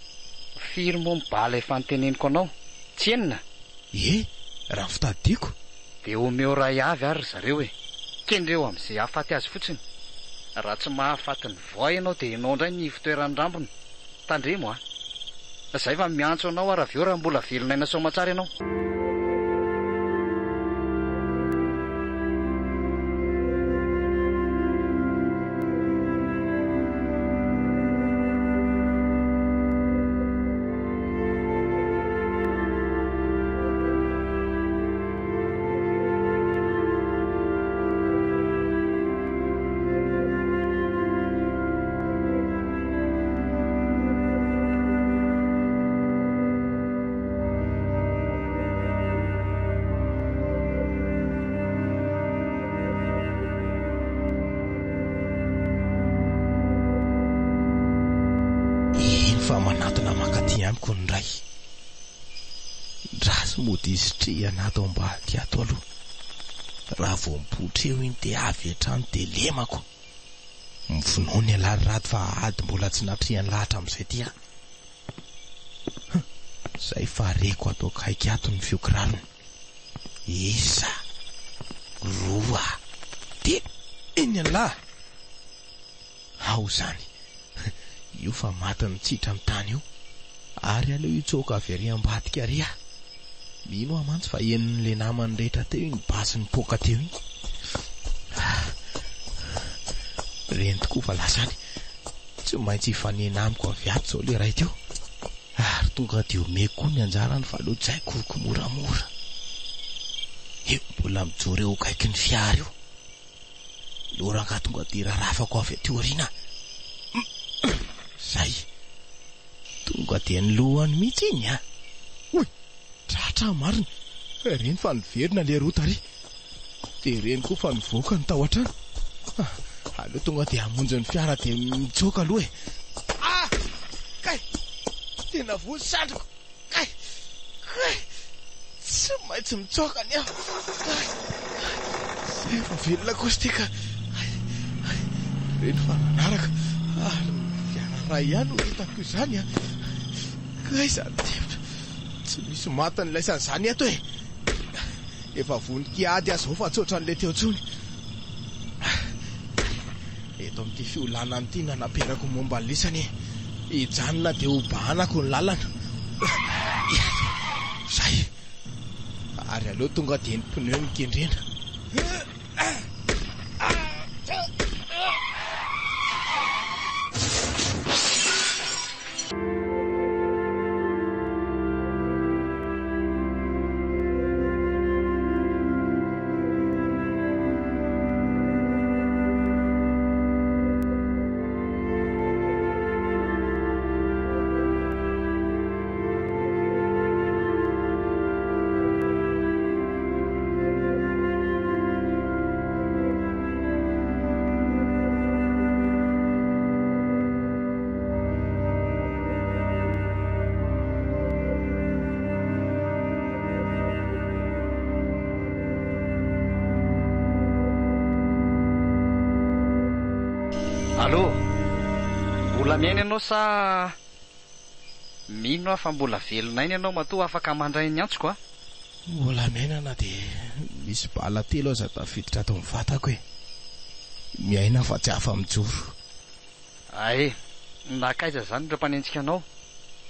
Firy moa mibala efa niteneniko anao. Tsy enina. Raha fitadiako. Dia omeo ray avy ary zareo e. Kendreo amin'izay hahafaty azy fotsiny. Raha tsy mahafaty ny voay ianao dia ianao indray ny fitoeran'ny rambony. Tandremo a. Zay fa miantso anao ary avy eo raha mbola velonaina soamatsara ianao. manatona makaty amiko ny ray. Rasy mody izy tri anato ambady ato aloha. Raha vao mipotra eo iny dia avy hatrany dia lemako. Mivonoa ny alary raty fa ady mbola tsy natriany lahatra amin'izay tia. Zay fa reko atao kaiky ato ny fiokirarony. Isa, roa, dia eny alahy. Ao zany. Io fa maty ny tsitra amin'ny tany io. Ary aleo itsoka avy ary ambadika ary ah. Mino amantsy fa enon'le namany rehetra teo iny basy ny poka teo iny. Reny tokoa fa lasany. Tsy maintsy hifanena amiko avy ato zao le ray teo. Ary tonga dia omeko koa ny anjarany fa aloha tsy haiko koroko moramora. Eo mbola mijoro eo kaiky ny fiara io. Loranga tonga dia rarafako avy aty aoriana. Zay. Tonga dia ny lohany mihitsy iny ah. Oy, tratra marina. Reny fa niverina le rota ry. Dia reny koa fa nivoaka ny tao atrany. Aleo tonga dia hamonjy ny fiara dia mitsoka aloha e. Ah! Kay! Tena voly sandriko. Kay! Kay! Tsy maintsy mitsoka ny aho. Zay fa velona kosa tika. Reny fa nanaraka. Fiara ray ihany ho hitako izany ah. Kay zany tevitra. Tsy misy matany laisan' izany ato e. Efa vonin-kiady azy ao fa tsotra n'le teo tsony. Eto amin'ity fiolana amin'ity nanaperako momba ny lisany. Hijanona dia ho bahanako ny lalana. Zay. Ary aleo tonga dia ny pneu mikendrena. Allô, mbola miaina ianao sa mino aho fa mbola velona iny ianao matoa afaka mandray ny antsoko a? Mbola miainana dia misy bala telo aza tafiditra ato amin'ny vatako e. Miaina fa tsy afa mijoro. Ae, nakaiza zany ireo mpanentsika anao?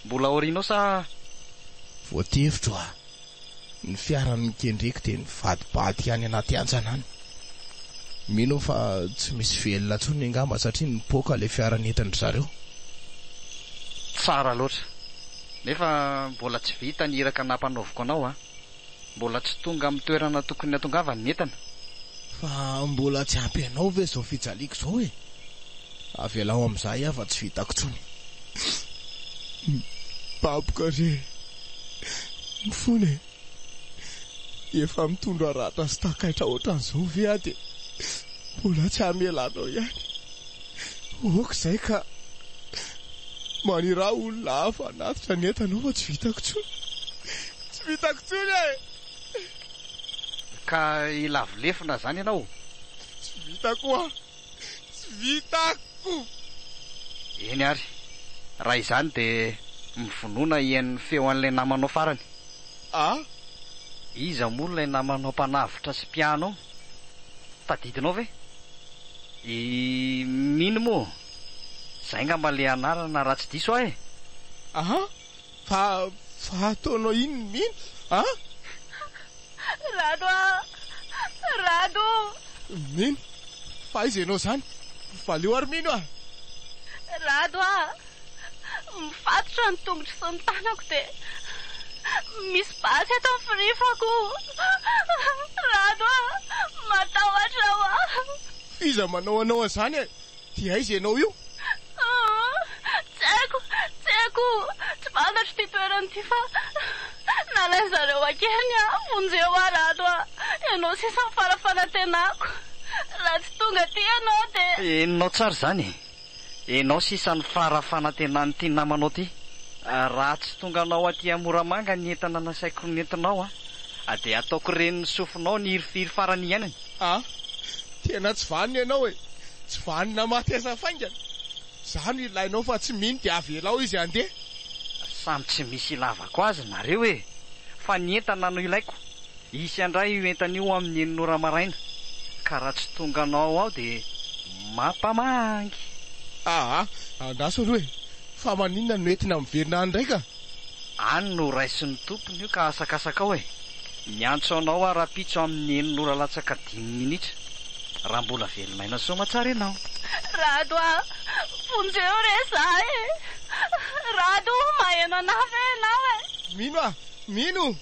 Mbola aorianao sa? Voatevitro ah. Ny fiarany mikendreko dia nivadibady any anaty antsanany. Mino fa tsy misy velona tsony angamba satria nipoka le fiara nentin-dry zareo. Tsara loatra. Nefa mbola tsy vita ny iraka nampanaoviko anao a. Mbola tsy tonga amin'ny toerana tokony hatongavany ny entana. Fa mbola tsy ampy anao ve zao fijaliako zao e. Avelao amin'izay afa tsy vitako tsony. Baboka re. Mifony. Efa mitondra ratra sy takaitra ohatran'izao ve a dia mbola tsy hamelanao ihany. Oka izay ka manira olona hafa natitra ny entanao fa tsy vitako tsony. Tsy vitako tsony e. Ka ilavolefona zany ianao? Tsy vitako ah. Tsy vitako. Eny ary. Raha izany dia mivonoana ian'ny feo an'ilay namanao farany. Ah? Iza moa ilay namanao mpanavitra sy piano? Tadidinao ve? Mino moa? Zay ngamba le anarana raha tsy diso aho e. Aha? Fa ataonao iny mino? Ah? Rado ah! Rado! Mino? Fa izy ianao zany? Valeo ary mino ah? Rado ah! Mifatotra ny tongotry sy ny tanako dia misy basy eto amin'ny firifako. Rado ah! Matahotra aho ah! Iza manao anao an'izany e? Dia aiza ianao io? Tsy haiko! Tsy fantatro ty toerana ty fa nalainy zareo akeny ah! Vonjeo ah Rado ah! Ianao sisa farafanantenako. Raha tsy tonga ty ianao dia... Enonao tsara zany. Enao sisa ny farafanantenany ty namanao ty. raha tsy tonga anao aty Moramanga ny entana nasaiko nentinao dia ataoko reny sofinao ny irifiry farany iainany. Tena tsy vaniny ianao tsy vanina maty asa faingana. Zany ilainao fa tsy mino dia avelao izy andeha. Samy tsy misy ilavako azy nareo fa ny entana no ilaiko. Isy andray io entana io amin'ny enin'ora maraina, ka raha tsy tonga anao ao dia mampamangy. Andaso aloha fa maninona no entina miverina ndraika? Any no raisin'ny tompony io ka asakasaka ao miantso anao raha-pitso amin'ny enin'ora latsaka 10 minitra. Raha mbola velomaina soma tsara ianao. Rado funzeo resa Rado maena nawe. Mino.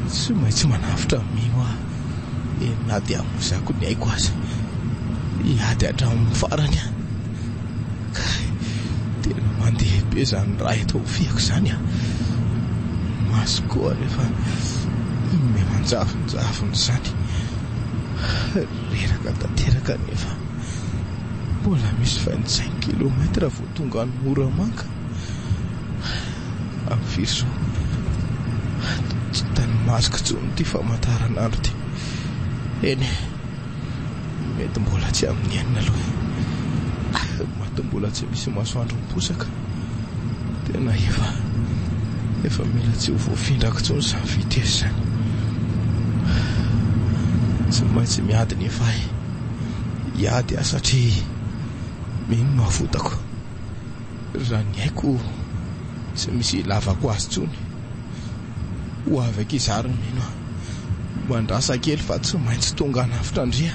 Tsy maintsy manavitra mio na dia amosako ny aiko azy iady hatramin'ny farany tena mandeha be zany raha eto fiako zany masoko rehefa me manjafinjafiny zany reraka tanteraka nefa mbola misy 25 kilometra vao tonga ny Moramanga amin'ny fiso tany masika tsony ty famantaranandro ty eny mety mbola tsy amin'ny enina aloha maty mbola tsy misy masoandro miposaka tena efa mila tsy ho voafindrako tsony zany vitesy zany tsy maintsy miady nefa iady satria mino no afotako raha ny haiko tsy misy lavako azy tsony ho avy akizary mino mandrasa kely fa tsy maintsy tonga nafitra andria.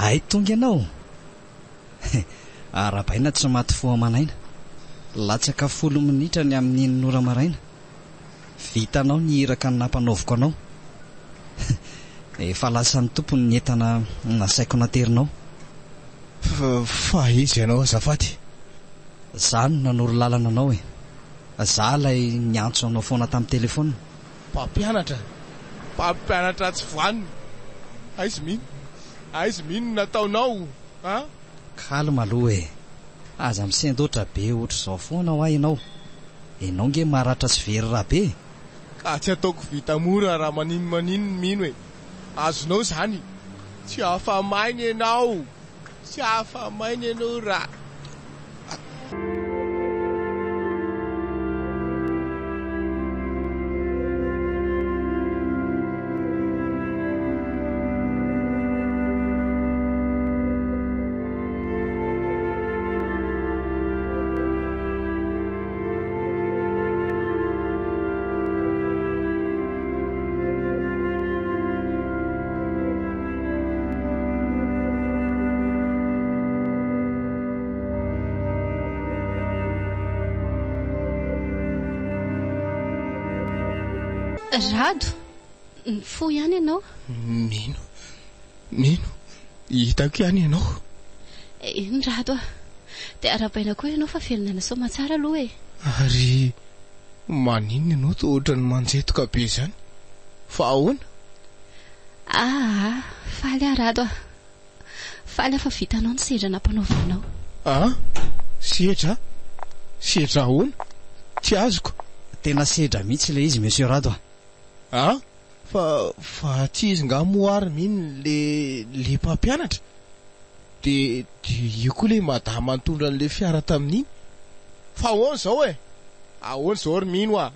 Ay tonga ianao arabaina tsy maty foa manaina latsaka 10 minitra ny amin'ny enin'ora maraina vitanao ny hiraka ny nampanaoviko anao efa lasan'ny tompony ny entana nasaiko naterinao fa izy ianao azafady zany nanoro lalana anao za lay niantso anao foana tamin'ny telefona mpampianatra tsy vaniny aizy mino nataonao kalma aloha aza misendotra be ohatr' izao foana ho ianao nge maratra sy very raha be ka tsy ataoko vita mora raha maninony mino azonao zany tsy afamainy ianao raha Rado fo ihany ianao mino hitako ihany ianao Rado dia arabaina koa ianao fa velona na soma tsara aloha e. Ary maninona ianao toa ohatrany manjetoka be izany fa ahoana? Faly arado faly afa vitanao ny sedra nampanaovanao. Sedra ahoana? Tsy azoko. Tena sedra mihitsy le izy monsieur Rado. Fa tsy izy nga moary mihiny le mpampianatra. De io koa le madama nitondra an'le fiara tamin'iny. Fa ahoana zao e? Ahoana zao ry mino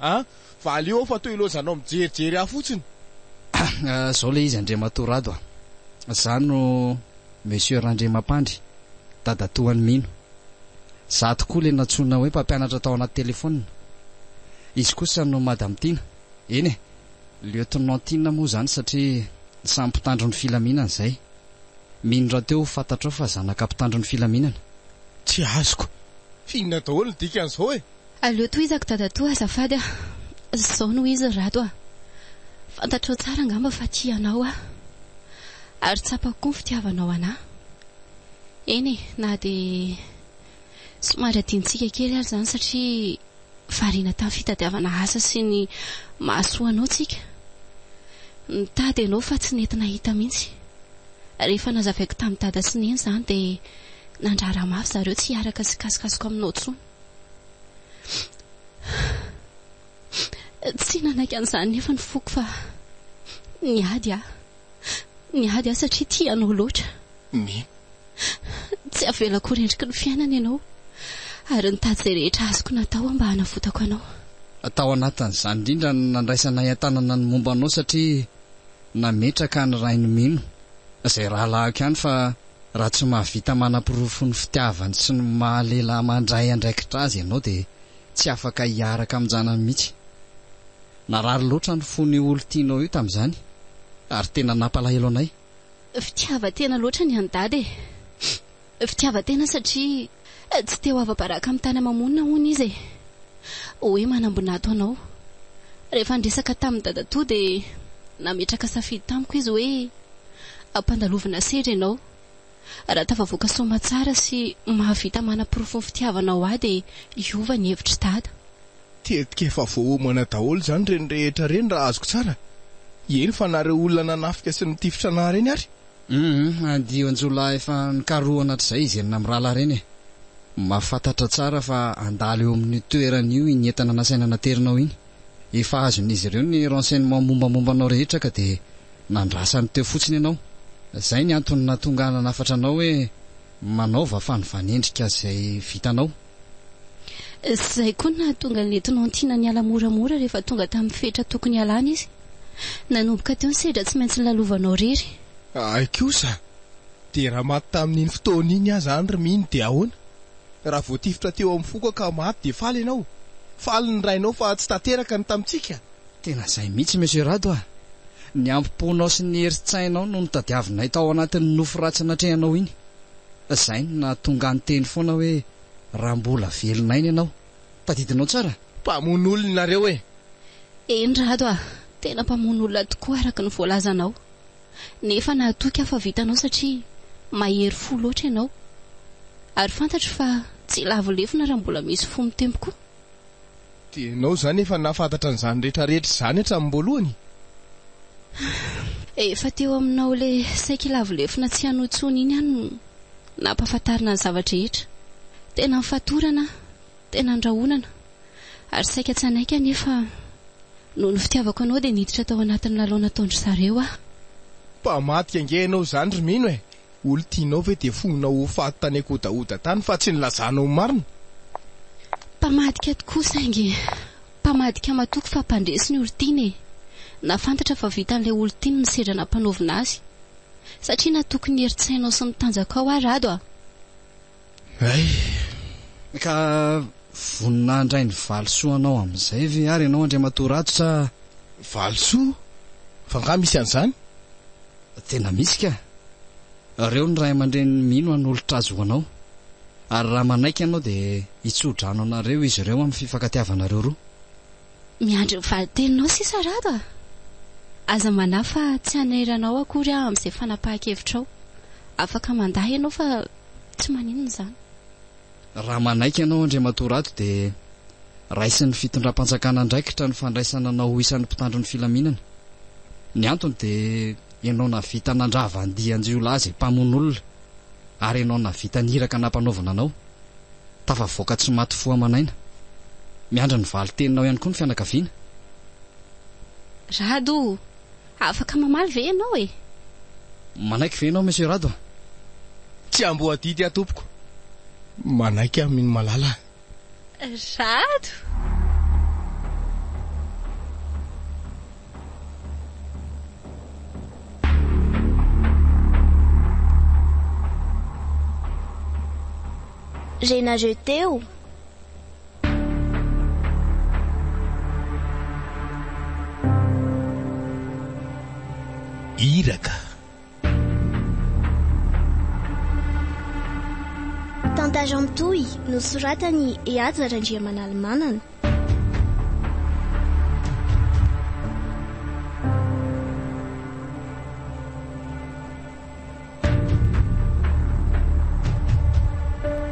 valy io fa toy ilozanao mijerijery aho fotsiny. Zao le izy Andriamatoa Rado. Za no monsieur Randriamampandry, dadatoan'ny Mino. Za tokoa le natsona hoe mpampianatra tao anaty telefônina. Izy kosa no madame Tina. Eny e, lieutenant Tina moa zany satria samy mpitandro ny filaminana izay. Mino raha teo fantatrao fa zanaka mpitandro ny filaminana. Tsy azoko. Fihinana daholo ny dikan'izao e. Aleo toizako dadatoa azafady zao no izy Rado fantatrao tsara angamba fa tianao ary tsapako koa ny fitiavanao anahy. Eny na dia somary adintsika kely ary zany satria variana tamin'ny fitadiavana asa sy ny mahasoanao tsika. Nitady ianao fa tsy nentina hita mihitsy. Rehefa nazavaiko tamin'ny dada sy neny zany dia nandrara mafy zareo tsy hiaraka sy kasikasiko aminao tsony. Tsy nanaiky an'izany nefa ny foko fa niady satria tianao loatra. Tsy avelako rendriky ny fiainana ianao ary nitady izay rehetra azoko natao mba hanafotako anao. Atao anatin'izany indrindra nandraisana iantanana ny momba anao satria nametraka ny rainy Mino izay raha lahako ihany fa raha tsy mahavita manam-pirofo ny fitiavany sy ny mahalela mandray andraikitra azy ianao dia tsy afaka hiaraka amin'izany mihitsy. Narary loatra ny fony olo tianao io tamin'izany ary tena nampalahelo anay. Fitiavatena loatra ny andady fitiavatena satria tsy teo ava-baraka amin'ny tany mamonina hono izy hoe manambonato anao. Rehefa ndresaka tamin'ny dadatoa dia nametraka safidy tamiko izy hoe ampandalovana sedra ianao. Raha tafavoaka soma tsara sy mahavita manam-pirofo ny fitiavanao dia iova ny hevitra dada. Tetika efa voaomana daholo zany reny rehetra reny raha azoko tsara. Eny fa nareo olona nanafika sy nitifitra anahy reny ary. Andio anjola efa nikaroha anatr'izay izy enina amin'ny rala reny e. Mahafantatra tsara fa andalo eo amin'ny toeran'io iny entana nasaina naterinao iny. Efa azon'izy ireo ny renseignement mombamombanao rehetra ka dia nandrasany teo fotsiny ianao. Izay ny antony natonga nanafatra anao hoe manaova fanovanendrika izay vitanao. Izay koa nahatonga ny lieutenant Tina niala moramora rehefa tonga tamin'ny fetra tokony hialana izy. Nanomboka teo ny sedra tsy maintsy nilalovanao rery. Kosa dia raha maty tamin'iny fotoana iny aza any ry Mino dia ahoana? Raha voatifitra teo amin'ny foko ka maty dia faly ianao. Faly ny rainao fa tsy tanteraka ny tamintsika. Tena izay mihitsy monsieur Rado ny ampoponao sy ny heritsainao no nitadiavinay tao anatin'ny nofo ratsy natrehanao iny. Izay no nahatonga ny teny foana hoe raha mbola velonainy ianao. Tadidinao tsara? Mpamono olona nareo e. Eny Rado tena mpamono olona tokoa araka ny voalazanao. Nefa nahatoky afa vitanao satria mahery fo loatra ianao. Ary fantatro fa tsy lavolefona raha mbola misy fo mitempo koa. Dia ianao zany efa nafantatra an'izany rehetrarehetra izany hatramin'ny voalohany. Efa teo aminao le saika lavolefona tsy hanotsony iny ihany nampahafantarina ny zavatra rehetra. Tena nifatorana, tena andrahonana. Ary saika tsy anaika nefa noho ny fitiavako anao dia niditra tao anatin'ny lalao nataondry zareo Mpamaty ange ianao zany ry Mino e. Olo tianao ve dia fonao ho faty tany akodaoda tany fa tsy nilazanao marina. Mpamadika tokoa saingy. Mpamadika matoky fa mpandresy ny olon-tiana nafantatra fa vitan'ilay olon-tiana ny sedra nampanaovina azy. Satria natoky ny heritsainao sy nitanjaka ao Rado Ka vonina andray ny valisoa anao amin'izay ve ary ianao Andriamatoa Rado sa valisoa? Fa nga misy an'izany? Tena misy ka. Reo ny ray aman-dren'ny Mino hanolotra azy ho anao. Ary raha manaiky ianao dia hitsodrano anareo izy ireo amin'ny fifankatiavanareo roa. Miandry valiteninao sisa Rado aza manafa tsy hanairanao akory amin'izay fanapahan-kevitrao. Afaka mandahy ianao fa tsy maninona izany. raha manaiky ianao andre matorato dia raisin'ny fitondram-panjakana ndraikitra ny fandraisana nao isan'ny mpitandro ny filaminana. Ny antony dia ianao navita nandravandianjiolazy mpamon'olona ary ianao navita niraka nampanaovana anao tafavoaka tsy maty fo amanaina. Miandra ny valy teninao ihany koa ny fianakaviana. Rado, afaka mamaly ve ianao e? Manaiky ve ianao monsieur Rado? Tsy amboadity atompoko. Manaiky aminy malala. Rado. Renareo teo. Hiraka. Tantara mitohy nosoratany Tantaran'i.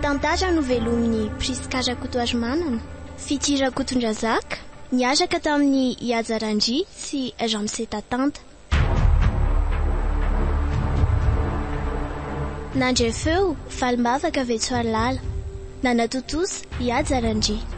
Tantara novelomin'ny Prisikara Kotoarymanana, Fitira Kotondrazaka, niaraka tamin'ny Tantaran'i sy Ramsetatanta. Nandre feo, falimbavaka avy eto Lala, nanatotosy Tantaran'i.